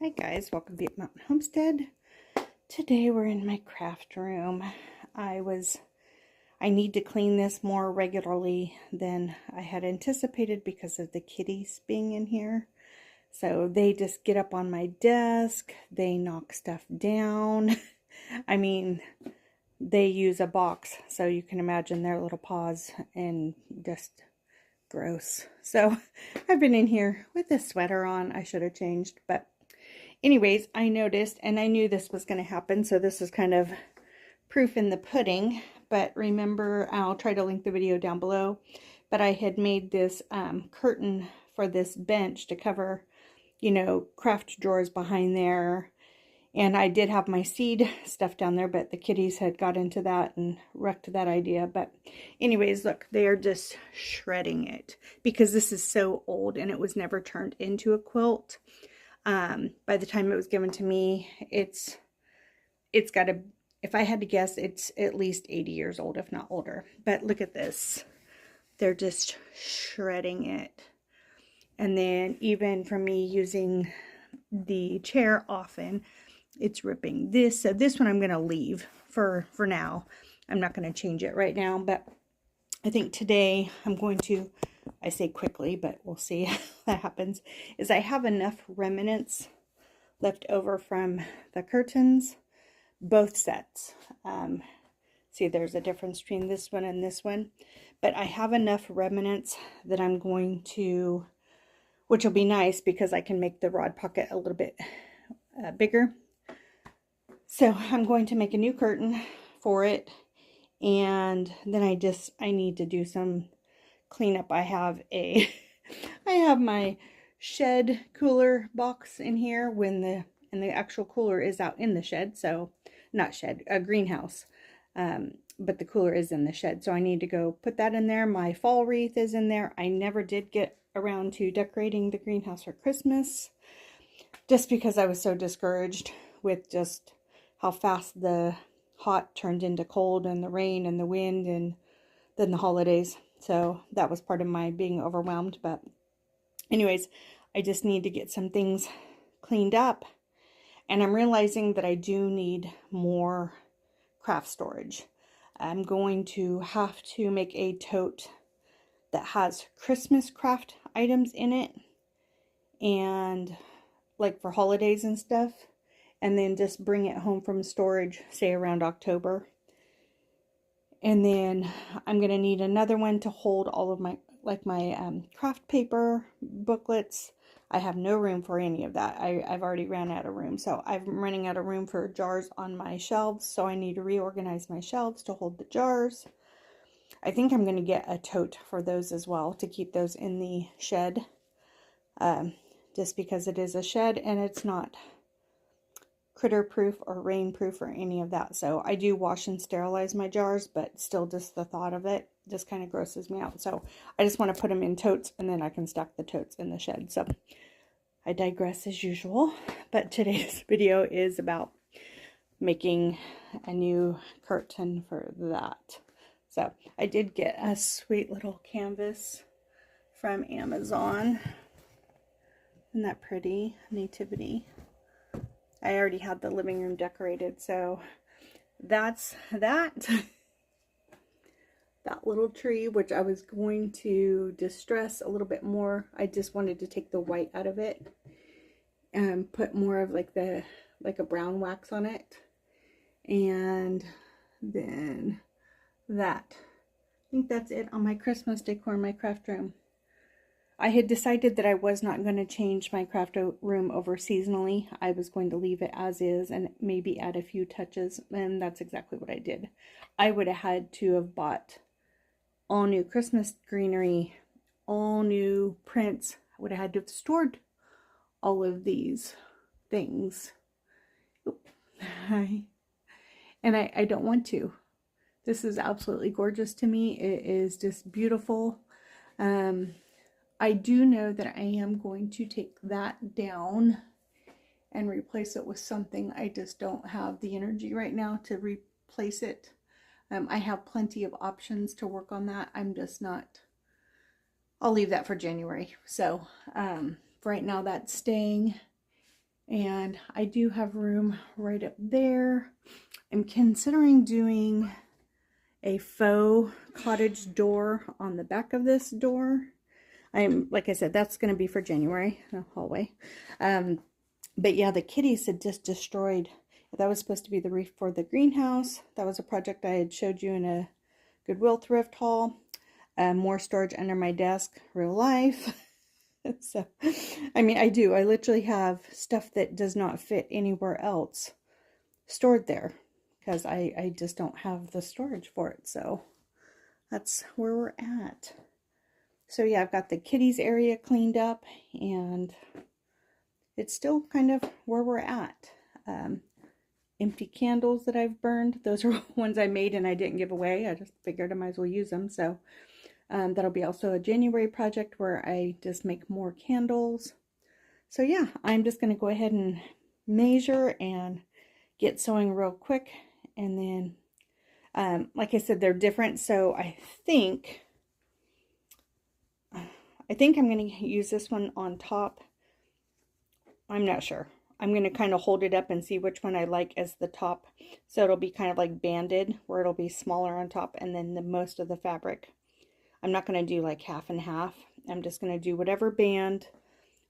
Hi guys, welcome to Butte Mountain Homestead. Today we're in my craft room. I need to clean this more regularly than I had anticipated because of the kitties being in here. So they just get up on my desk, they knock stuff down. I mean, they use a box, so you can imagine their little paws, and just gross. So I've been in here with this sweater on. I should have changed, but anyways, I noticed, and I knew this was going to happen, so this is kind of proof in the pudding. But remember, I'll try to link the video down below, but I had made this curtain for this bench to cover, craft drawers behind there. And I did have my seed stuff down there, but the kitties had got into that and wrecked that idea. But anyways, look, they are just shredding it because this is so old and it was never turned into a quilt. By the time it was given to me, it's got to, if I had to guess, it's at least 80 years old, if not older. But look at this. They're just shredding it. And then even from me using the chair often, it's ripping this. So this one I'm going to leave for now. I'm not going to change it right now, but I think today I'm going to, I say quickly, but we'll see how that happens, is I have enough remnants left over from the curtains, both sets. See, there's a difference between this one and this one, but I have enough remnants that I'm going to, which will be nice because I can make the rod pocket a little bit bigger. So I'm going to make a new curtain for it, and then I need to do some cleanup. I have my shed cooler box in here and the actual cooler is out in the shed, so not shed, a greenhouse, but the cooler is in the shed, so I need to go put that in there. My fall wreath is in there. I never did get around to decorating the greenhouse for Christmas just because I was so discouraged with just how fast the hot turned into cold, and the rain and the wind, and then the holidays. So that was part of my being overwhelmed. But anyways, I just need to get some things cleaned up. And I'm realizing that I do need more craft storage. I'm going to have to make a tote that has Christmas craft items in it, and like for holidays and stuff, and then just bring it home from storage, say around October. And then I'm going to need another one to hold all of my, like my craft paper, booklets. I have no room for any of that. I've already ran out of room. So I'm running out of room for jars on my shelves. So I need to reorganize my shelves to hold the jars. I think I'm going to get a tote for those as well to keep those in the shed. Just because it is a shed and it's not critter proof or rain proof or any of that. So I do wash and sterilize my jars, but still just the thought of it just kind of grosses me out. So I just want to put them in totes, and then I can stack the totes in the shed. So I digress as usual, but today's video is about making a new curtain for that. So I did get a sweet little canvas from Amazon. Isn't that pretty? Nativity. I already had the living room decorated, so that's that. That little tree, which I was going to distress a little bit more. I just wanted to take the white out of it and put more of like a brown wax on it. And then that. I think that's it on my Christmas decor in my craft room. I had decided that I was not going to change my craft room over seasonally. I was going to leave it as is and maybe add a few touches, and that's exactly what I did. I would have had to have bought all new Christmas greenery, all new prints. I would have had to have stored all of these things. And I don't want to. This is absolutely gorgeous to me. It is just beautiful. I do know that I am going to take that down and replace it with something. I just don't have the energy right now to replace it. I have plenty of options to work on that. I'm just not, I'll leave that for January. So for right now, that's staying. And I do have room right up there. I'm considering doing a faux cottage door on the back of this door. Like I said, that's going to be for January, the hallway. But yeah, the kitties had just destroyed. That was supposed to be the roof for the greenhouse. That was a project I had showed you in a Goodwill thrift haul. More storage under my desk, real life. So, I mean, I do. I literally have stuff that does not fit anywhere else stored there because I just don't have the storage for it. So that's where we're at. So yeah, I've got the kitties area cleaned up and it's still kind of where we're at. Empty candles that I've burned. Those are ones I made and I didn't give away. I just figured I might as well use them. So that'll be also a January project where I just make more candles. So yeah, I'm just going to go ahead and measure and get sewing real quick. And then, like I said, they're different. So I think I'm going to use this one on top. I'm not sure. I'm going to kind of hold it up and see which one I like as the top. So it'll be kind of like banded, where it'll be smaller on top and then the most of the fabric. I'm not going to do like half and half. I'm just going to do whatever band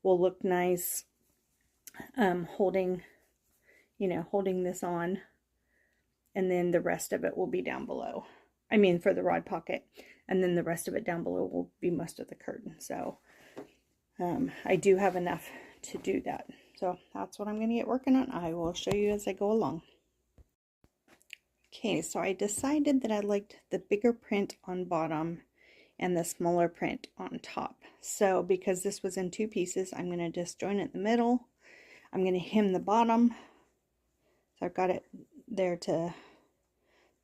will look nice, holding this on. And then the rest of it will be down below. I mean, for the rod pocket. And then the rest of it down below will be most of the curtain. So I do have enough to do that. So that's what I'm going to get working on. I will show you as I go along. Okay, so I decided that I liked the bigger print on bottom and the smaller print on top. So because this was in 2 pieces, I'm going to just join it in the middle. I'm going to hem the bottom. So I've got it there to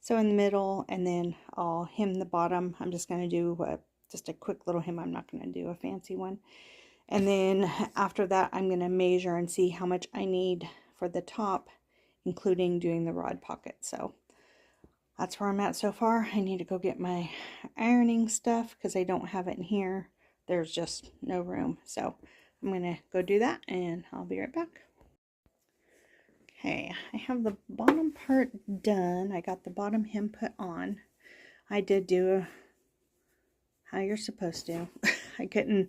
sew in the middle, and then I'll hem the bottom. I'm just going to do just a quick little hem. I'm not going to do a fancy one. And then after that, I'm going to measure and see how much I need for the top, including doing the rod pocket. So that's where I'm at so far. I need to go get my ironing stuff because I don't have it in here. There's just no room. So I'm going to go do that and I'll be right back. Okay, I have the bottom part done. I got the bottom hem put on. I did do how you're supposed to. I couldn't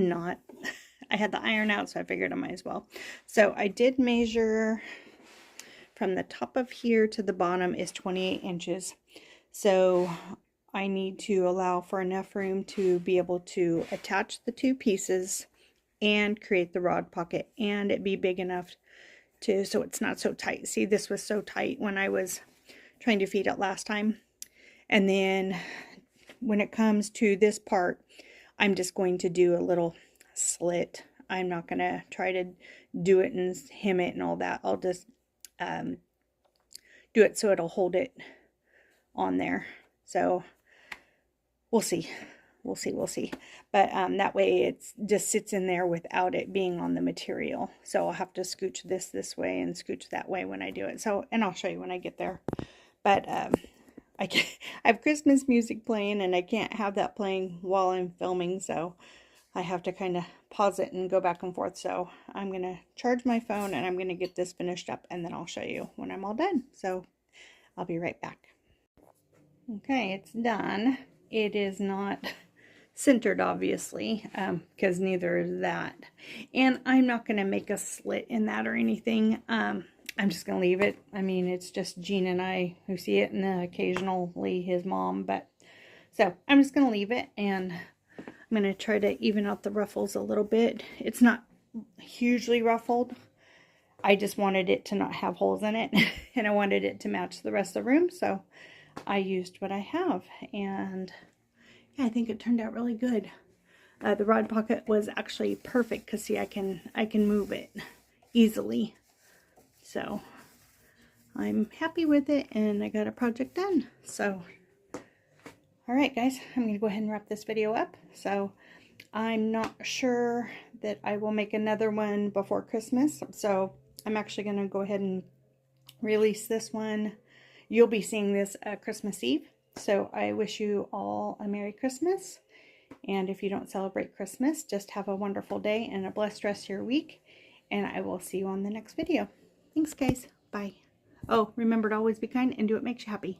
not. I had the iron out, so I figured I might as well. So I did measure from the top of here to the bottom is 28 inches. So I need to allow for enough room to be able to attach the 2 pieces and create the rod pocket, and it be big enough to, so it's not so tight. See, this was so tight when I was trying to feed it last time. And then when it comes to this part, I'm just going to do a little slit. I'm not going to try to do it and hem it and all that. I'll just do it so it'll hold it on there. So we'll see. We'll see. But that way it just sits in there without it being on the material. So I'll have to scooch this way and scooch that way when I do it. So, and I'll show you when I get there. But I have Christmas music playing and I can't have that playing while I'm filming. So I have to kind of pause it and go back and forth. So I'm going to charge my phone and I'm going to get this finished up and then I'll show you when I'm all done. So I'll be right back. Okay, it's done. It is not centered, obviously, because neither is that. And I'm not going to make a slit in that or anything. I'm just going to leave it. I mean, it's just Gene and I who see it, and occasionally his mom. But so I'm just going to leave it, and I'm going to try to even out the ruffles a little bit. It's not hugely ruffled. I just wanted it to not have holes in it, and I wanted it to match the rest of the room. So I used what I have, and yeah, I think it turned out really good. The rod pocket was actually perfect because see, I can move it easily. So I'm happy with it, and I got a project done. So all right, guys, I'm going to go ahead and wrap this video up. So I'm not sure that I will make another one before Christmas. So I'm actually going to go ahead and release this one. You'll be seeing this Christmas Eve. So I wish you all a Merry Christmas. And if you don't celebrate Christmas, just have a wonderful day and a blessed rest of your week. and I will see you on the next video. Thanks, guys. Bye. Oh, remember to always be kind and do what makes you happy.